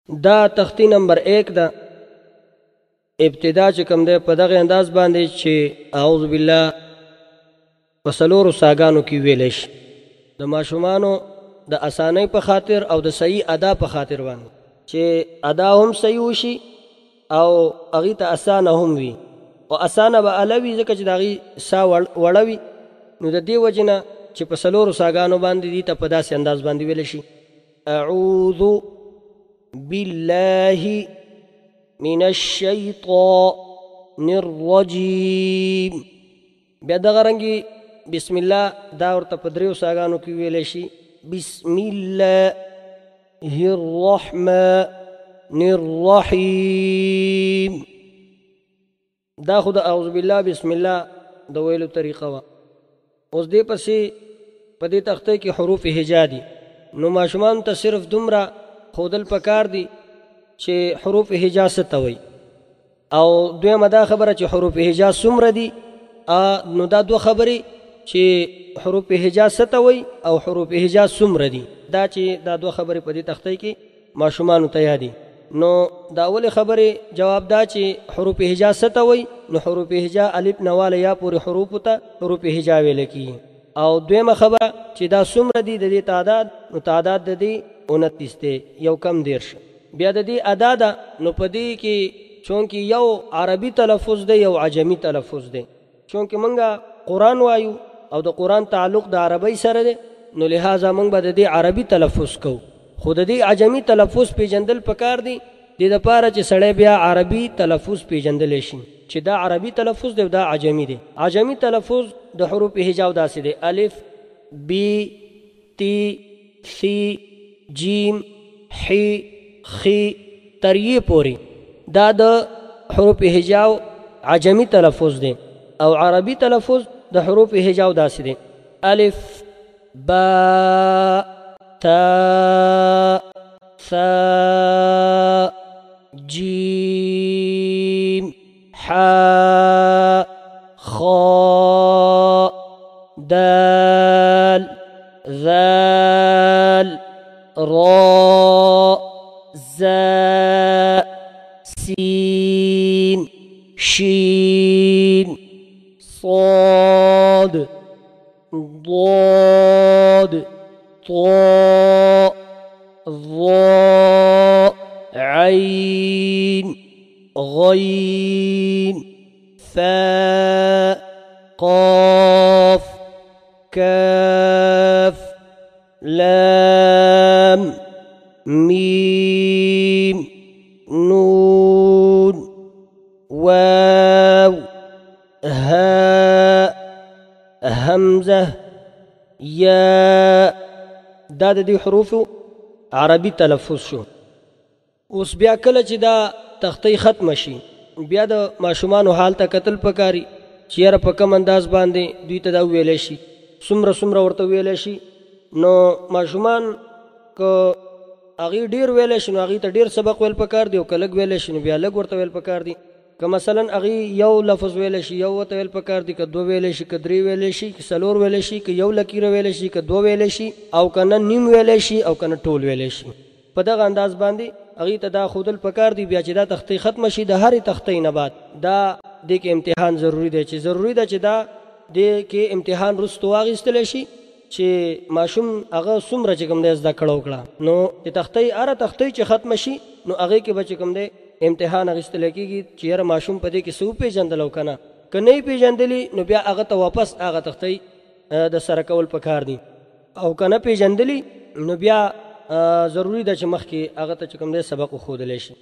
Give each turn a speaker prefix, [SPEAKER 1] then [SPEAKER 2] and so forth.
[SPEAKER 1] دا تختی نمبر 1 دا ابتدا چې کوم دی په دغه انداز باندې چې اعوذ بالله په څلورو ساګانو کې ویلی شي د ماشومانو د اسانۍ په خاطر او د صحیح ادا په خاطر باندې چې ادا هم صحیح وشي او هغې ته اسانه هم وي او اسانه به اله وي ځکه چې د هغې سا وړه وي نو د دې وجې نه چې په څلورو ساګانو باندې دي ته په داسې انداز باندې ویلی شي اعوذ بالله من الشیطان الرجیم. بیا دغه رنګې بسم الله دا ورته په دریو ساګانو کې ویلی شي بسم الله الرحمن الرحیم. دا خو د اعوذ بالله بسم الله د ویلو طریقه وه. اوس دې پسې په دې تختې کې حروف هجا دي نو ماشومانو ته صرف دومره ښودل پکار دي چې حروف هجا څه ته وایي او دویمه دا خبره چې حروف هجا څومره دي نو دا دوه خبرې چې حروف هجا څه ته وایي او حروف هجا څومره دي دا چې دا دوه خبرې په دې تختې کې ماشومانو ته یادي. نو دا اولې خبرې جواب دا چې حروف هجا څه ته وایي نو حروف هجا الف نه واله یا پورې حروفو ته حروف هجا ویل کېږي. او دویمه خبره چې دا څومره دي د دې تعداد نو تعداد د دې 29 دی یو کم 13. بیا د دې ادا ده نو په دې کې چونکې یو عربي تلفظ دی یو عجمي تلفظ دی چونکې موږ قرآن وایو او د قرآن تعلق د عربۍ سره دی نو لہذا موږ به د دې عربي تلفظ کوو خو د دې عجمي تلفظ پیژندل پکار دی دې دپاره چې سړی بیا عربي تلفظ پیژندلی شي چې دا عربي تلفظ دی دا عجمي دی. عجمي تلفظ د حروف هجاو داسې دی الف بی تی ثی جیم حی خی تر یې پورې دا د حروف هجاو عجمي تلفظ دی او عربي تلفظ د حروف هجاو داسې دی الف با تا ثا جیم حا خا دال ذال را زا سین شین صاد ضاد طاء ظاء عين غين فاء قاف كاف لام ميم نون واو هاء همزة یا دا د دې حروفو عربي تلفظ شو. اوس بیا کله چې دا تختې ختمه شي بیا د ماشومانو حال ته کتل پکاري چې یاره په کم انداز باندې دوی ته دا ویلی شي څومره ورته ویلی شي. نو ماشومان که هغې ډېر ویلی شي نو هغې ته ډېر سبق ویل پکار دی او که لږ ویلی شي نو بیا لږ ورته ویل پکار دی. که مثلا هغې یو لفظ ویلی شي یو ورته ویل پکار دی که دوه ویلی شي که درې ویلی شي که څلور ویلی شي که یو لکیره ویلی شي که دوه ویلی شي او که نه نیم ویلی شي او که نه ټول ویلی شي. په دغه انداز باندې هغې ته دا ښودل پکار دی بیا چې دا تختې ختمه شي د هرې تختې نه بعد دا دې کې امتحان ضروري دی چې ضروري ده چې دا دې کې امتحان وروستو واخیستلی شي چې ماشوم هغه څومره چې کوم دی زده کړه وکړه نو د تختې هره تختې چې ختمه شي نو هغې کې به چې کوم دی امتحان اخیستلی کېږي چې یاره ماشوم په دې کې څه وپېژندل او که نه که نه یې پېژندلي نو بیا هغه ته واپس هغه تختې د سره کول پکار دي او که نه پېژندلي نو بیا ضروري ده چې مخکې هغه ته چې کوم دی سبق وښودلی شي.